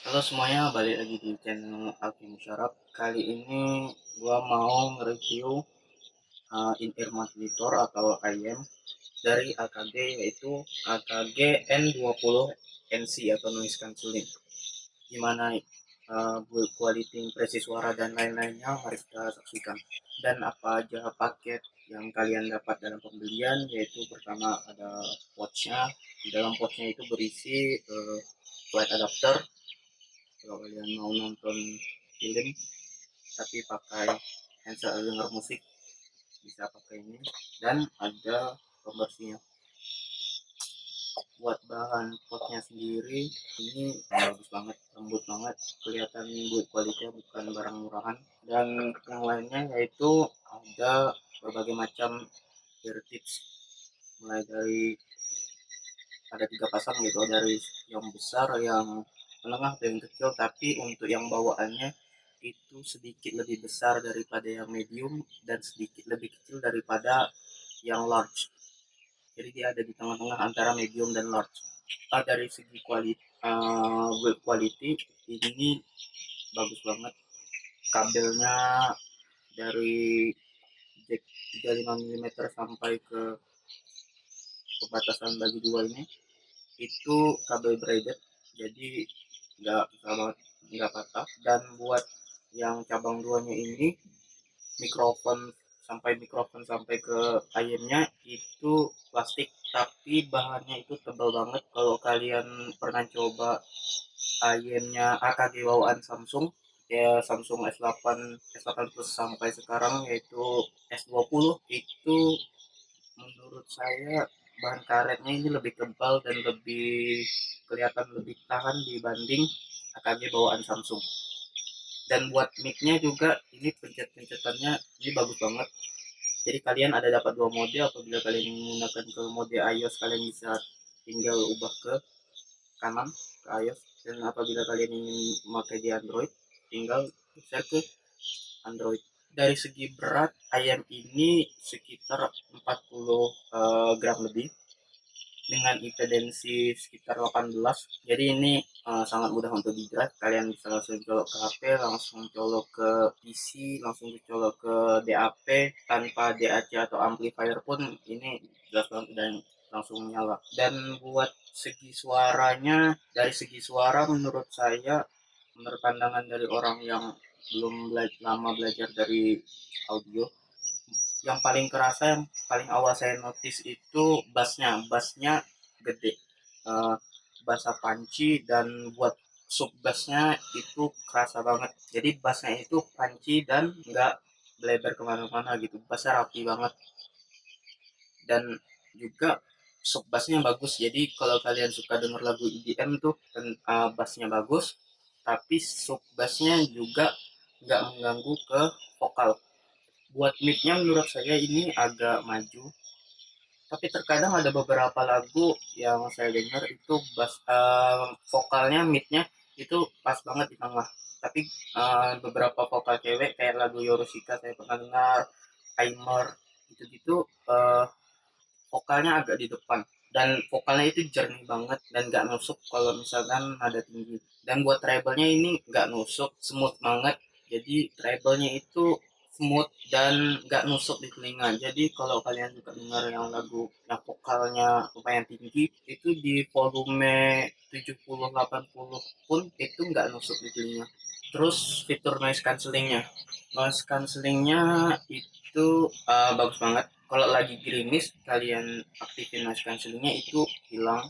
Halo semuanya, balik lagi di channel Alfi Musharraf. Kali ini gua mau nge-review in-ear modulator atau IM dari AKG, yaitu AKG N20 NC atau noise cancelling. Gimana build quality, impresi suara dan lain-lainnya, mari kita saksikan. Dan apa aja paket yang kalian dapat dalam pembelian, yaitu pertama ada pouchnya. Di dalam pouchnya itu berisi flight adapter kalau kalian mau nonton film tapi pakai handset denger musik, bisa pakai ini. Dan ada pembersihnya. Buat bahan potnya sendiri, ini bagus banget, lembut banget, kelihatan buat kualitasnya bukan barang murahan. Dan yang lainnya yaitu ada berbagai macam ear tips, mulai dari ada 3 pasang gitu, dari yang besar, yang menengah, dan yang kecil. Tapi untuk yang bawaannya itu sedikit lebih besar daripada yang medium dan sedikit lebih kecil daripada yang large. Jadi dia ada di tengah-tengah antara medium dan large. Dari segi build quality ini bagus banget. Kabelnya dari jack 35 mm sampai ke pembatasan bagi dua ini itu kabel braided, jadi nggak patah. Dan buat yang cabang duanya ini, mikrofon mikrofon sampai ke ayamnya itu plastik, tapi bahannya itu tebal banget. Kalau kalian pernah coba ayamnya AKG bawaan Samsung, ya Samsung S8 S8 Plus sampai sekarang, yaitu S20, itu menurut saya bahan karetnya ini lebih tebal dan lebih kelihatan lebih tahan dibanding AKG bawaan Samsung. Dan buat mic-nya juga ini pencet-pencetannya ini bagus banget. Jadi kalian ada dapat dua mode. Apabila kalian menggunakan ke mode iOS, kalian bisa tinggal ubah ke kanan ke iOS. Dan apabila kalian ingin memakai di Android, tinggal share ke Android. Dari segi berat, ayam ini sekitar 40 gram lebih dengan impedensi sekitar 18. Jadi ini sangat mudah untuk di-drive. Kalian bisa langsung colok ke HP, langsung colok ke PC, langsung colok ke DAP tanpa DAC atau amplifier pun ini jelas banget dan langsung nyala. Dan buat segi suaranya, dari segi suara menurut saya, menurut pandangan dari orang yang belum lama belajar dari audio, yang paling kerasa, yang paling awal saya notice itu bassnya gede, uh, bassa panci. Dan buat sub bassnya itu kerasa banget, jadi bassnya itu panci dan nggak belebar kemana-mana gitu, bassnya rapi banget. Dan juga sub bassnya bagus, jadi kalau kalian suka denger lagu EDM tuh, bassnya bagus tapi sub bassnya juga nggak mengganggu ke vokal. Buat mic-nya menurut saya ini agak maju, tapi terkadang ada beberapa lagu yang saya dengar itu vokalnya mic-nya itu pas banget di tengah. Tapi beberapa vokal cewek kayak lagu Yorushika saya pernah dengar, Aimer, gitu-gitu, vokalnya agak di depan, dan vokalnya itu jernih banget dan nggak nusuk kalau misalkan ada tinggi. Dan buat treble-nya ini nggak nusuk, smooth banget. Jadi treble-nya itu smooth dan nggak nusuk di telinga. Jadi kalau kalian suka dengar yang lagu yang vokalnya lumayan tinggi, itu di volume 70-80 pun itu nggak nusuk di telinga. Terus fitur noise cancellingnya itu bagus banget. Kalau lagi gerimis, kalian aktifin noise cancellingnya itu hilang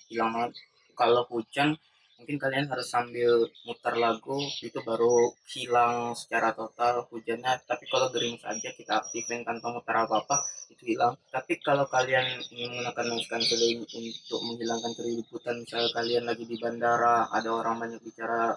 hilang banget. Kalau hujan, mungkin kalian harus sambil muter lagu itu baru hilang secara total hujannya. Tapi kalau gerimis aja kita aktifin tanpa muter apa apa, itu hilang. Tapi kalau kalian ingin menggunakan noise cancelling untuk menghilangkan keributan, misalnya kalian lagi di bandara, ada orang banyak bicara,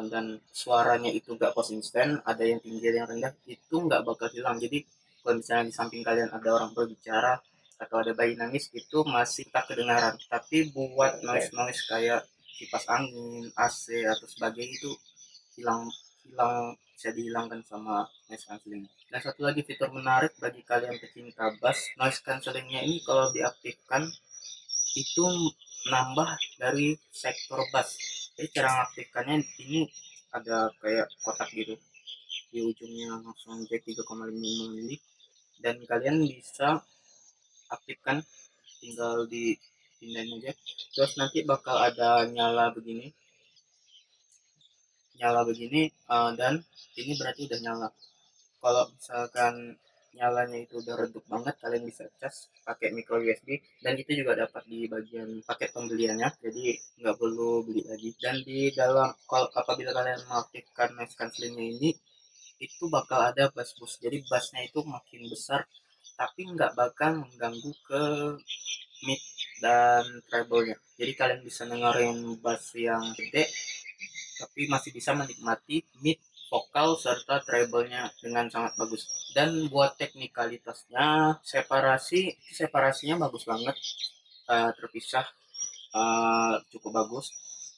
dan suaranya itu gak konsisten, ada yang tinggi ada yang rendah, itu nggak bakal hilang. Jadi kalau misalnya di samping kalian ada orang berbicara atau ada bayi nangis, itu masih tak kedengaran. Tapi buat noise noise kayak kipas angin, AC atau sebagainya itu hilang hilang bisa dihilangkan sama noise cancelling. Dan satu lagi fitur menarik bagi kalian pecinta bass, noise cancellingnya ini kalau diaktifkan itu nambah dari sektor bass. Jadi cara mengaktifkannya ini ada kayak kotak gitu, di ujungnya langsung jack 3,5 mili, dan kalian bisa aktifkan, tinggal dipindahin aja, terus nanti bakal ada nyala begini, dan ini berarti udah nyala. Kalau misalkan nyalanya itu udah redup banget, kalian bisa cas pakai micro USB, dan itu juga dapat di bagian paket pembeliannya, jadi nggak perlu beli lagi. Dan di dalam, kalau apabila kalian mengaktifkan noise cancellingnya ini, itu bakal ada bass boost, jadi bassnya itu makin besar, tapi nggak bakal mengganggu ke mid dan treble-nya. Jadi kalian bisa dengerin bass yang gede tapi masih bisa menikmati mid, vokal serta treble-nya dengan sangat bagus. Dan buat teknikalitasnya, separasinya bagus banget, terpisah, cukup bagus.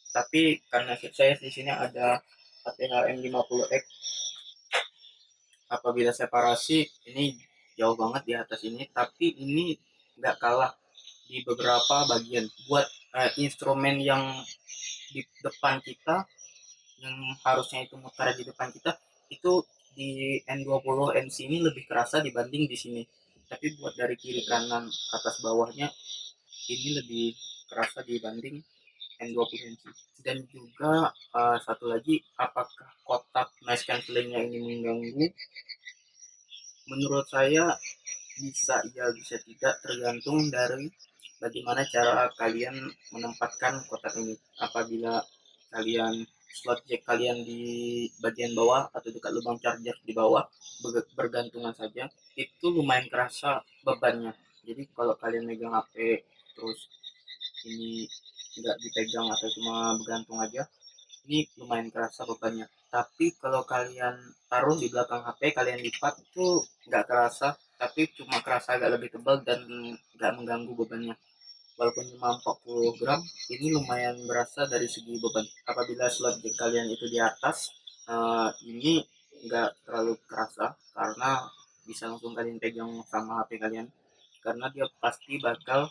Tapi karena saya di sini ada ATHM 50X, apabila separasi ini jauh banget di atas ini, tapi ini nggak kalah di beberapa bagian. Buat instrumen yang di depan kita, yang harusnya itu mutar di depan kita, itu di N20 MC ini lebih kerasa dibanding di sini. Tapi buat dari kiri kanan atas bawahnya ini lebih kerasa dibanding N20 MC. Dan juga satu lagi, apakah kotak noise cancellingnya ini mengganggu? Menurut saya bisa iya bisa tidak, tergantung dari bagaimana cara kalian menempatkan kotak ini. Apabila kalian slot jack kalian di bagian bawah atau dekat lubang charger di bawah bergantungan saja, itu lumayan kerasa bebannya. Jadi kalau kalian megang HP terus ini nggak dipegang atau cuma bergantung aja, ini lumayan kerasa bebannya. Tapi kalau kalian taruh di belakang HP, kalian lipat tuh nggak kerasa, tapi cuma kerasa agak lebih tebal dan nggak mengganggu bebannya. Walaupun cuma 40 gram, ini lumayan berasa dari segi beban. Apabila slot jack kalian itu di atas, ini nggak terlalu kerasa karena bisa langsung kalian pegang sama HP kalian, karena dia pasti bakal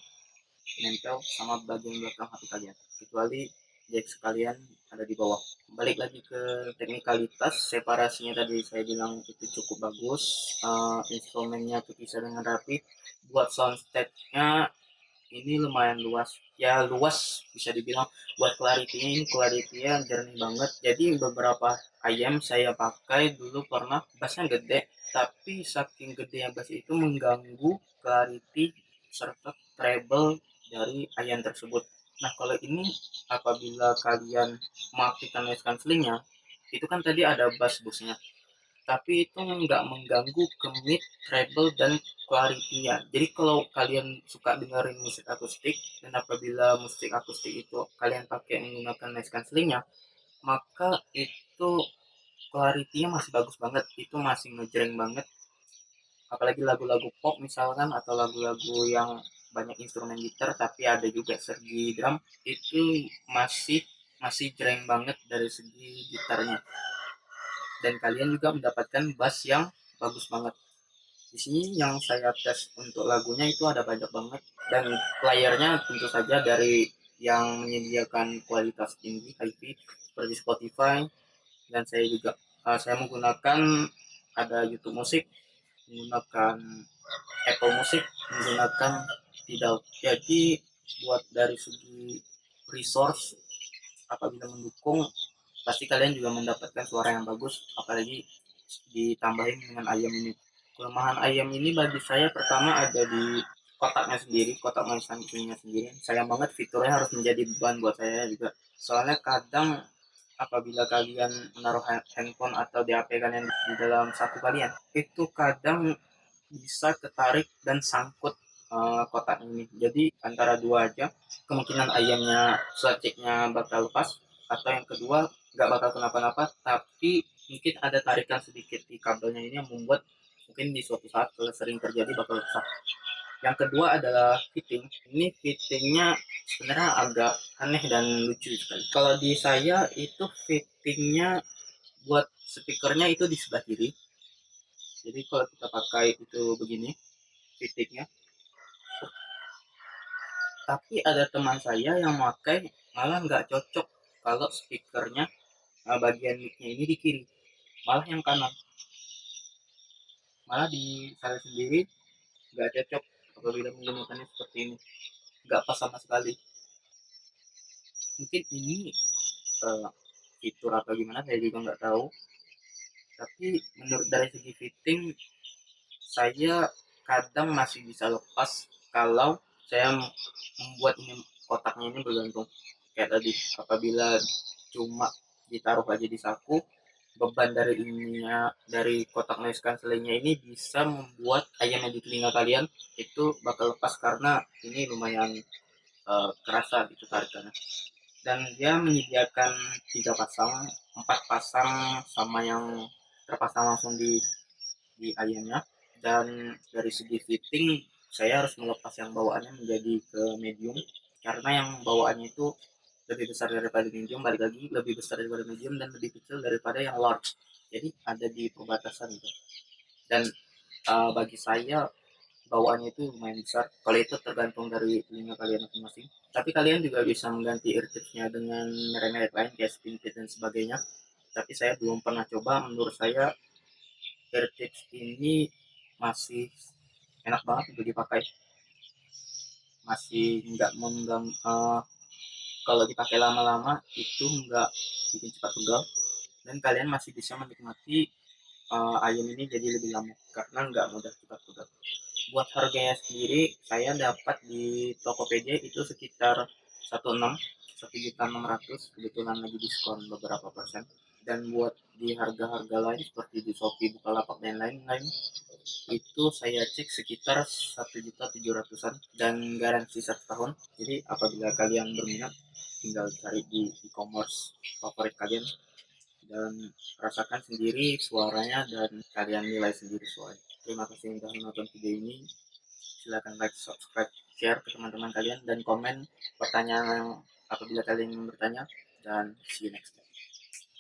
nempel sama bagian belakang HP kalian, kecuali jack sekalian ada di bawah. Balik lagi ke teknikalitas, separasinya tadi saya bilang itu cukup bagus, instrumennya terpisah dengan rapi. Buat soundstage-nya ini lumayan luas, ya luas bisa dibilang. Buat clarity-nya, ini clarity-nya jernih banget. Jadi beberapa ayam saya pakai dulu pernah bassnya gede, tapi saking gedenya bass itu mengganggu clarity serta treble dari ayam tersebut. Nah kalau ini, apabila kalian mengaktifkan noise cancellingnya, itu kan tadi ada bass boostnya, tapi itu nggak mengganggu ke mid, treble, dan clarity-nya. Jadi kalau kalian suka dengerin musik akustik, dan apabila musik akustik itu kalian pakai menggunakan noise cancellingnya, maka itu clarity-nya masih bagus banget, itu masih ngejreng banget. Apalagi lagu-lagu pop misalkan, atau lagu-lagu yang banyak instrumen gitar tapi ada juga segi drum, itu masih masih jreng banget dari segi gitarnya, dan kalian juga mendapatkan bass yang bagus banget. Di sini yang saya tes untuk lagunya itu ada banyak banget, dan playernya tentu saja dari yang menyediakan kualitas tinggi HiFi seperti Spotify, dan saya juga saya menggunakan ada YouTube Musik, menggunakan Apple Music, menggunakan Tidal. Jadi buat dari segi resource, apabila mendukung, pasti kalian juga mendapatkan suara yang bagus, apalagi ditambahin dengan ayam ini. Kelemahan ayam ini bagi saya pertama ada di kotaknya sendiri, kotak noise sendiri. Sayang banget, fiturnya harus menjadi beban buat saya juga. Soalnya kadang apabila kalian menaruh handphone atau di HP kalian di dalam saku kalian, itu kadang bisa ketarik dan sangkut kotak ini. Jadi antara dua aja, kemungkinan ayamnya seleceknya bakal lepas, atau yang kedua nggak bakal kenapa-napa, tapi mungkin ada tarikan sedikit di kabelnya ini yang membuat mungkin di suatu saat kalau sering terjadi bakal rusak. Yang kedua adalah fitting. Ini fittingnya sebenarnya agak aneh dan lucu sekali. Kalau di saya itu fittingnya buat speakernya itu di sebelah kiri. Jadi kalau kita pakai itu begini fittingnya. Tapi ada teman saya yang pakai malah nggak cocok kalau speakernya bagian mic-nya ini di kiri, malah yang kanan, malah di saya sendiri nggak cocok apabila menggunakannya seperti ini, nggak pas sama sekali. Mungkin ini fitur apa gimana saya juga nggak tahu, tapi menurut dari segi fitting saya kadang masih bisa lepas kalau saya membuat ini kotaknya ini bergantung kayak tadi. Apabila cuma ditaruh aja di saku, beban dari ininya, dari kotak noise cancelling ini bisa membuat ayam yang di telinga kalian itu bakal lepas karena ini lumayan kerasa gitu tarikannya. Dan dia menyediakan 3 pasang, 4 pasang sama yang terpasang langsung di ayamnya. Dan dari segi fitting saya harus melepas yang bawaannya menjadi ke medium karena yang bawaannya itu lebih besar daripada medium, balik lagi lebih besar daripada medium dan lebih kecil daripada yang large, jadi ada di perbatasan itu. Dan bagi saya bawaannya itu lumayan besar, kalau itu tergantung dari telinga kalian masing-masing. Tapi kalian juga bisa mengganti eartips-nya dengan merek-merek lain kayak Spinfit dan sebagainya, tapi saya belum pernah coba. Menurut saya eartips ini masih enak banget untuk dipakai, masih nggak mengganggu, kalau dipakai lama-lama itu nggak bikin cepat pegal, dan kalian masih bisa menikmati ayam ini jadi lebih lama karena nggak mudah cepat pegal. Buat harganya sendiri saya dapat di Tokopedia itu sekitar 1.600.000, kebetulan lagi diskon beberapa persen. Dan buat di harga-harga lain seperti di Shopee, Bukalapak dan lain-lain itu saya cek sekitar 1.700.000-an dan garansi 1 tahun. Jadi apabila kalian berminat tinggal cari di e-commerce favorit kalian dan rasakan sendiri suaranya dan kalian nilai sendiri suaranya. Terima kasih sudah menonton video ini. Silakan like, subscribe, share ke teman-teman kalian dan komen pertanyaan apabila kalian ingin bertanya, dan see you next time.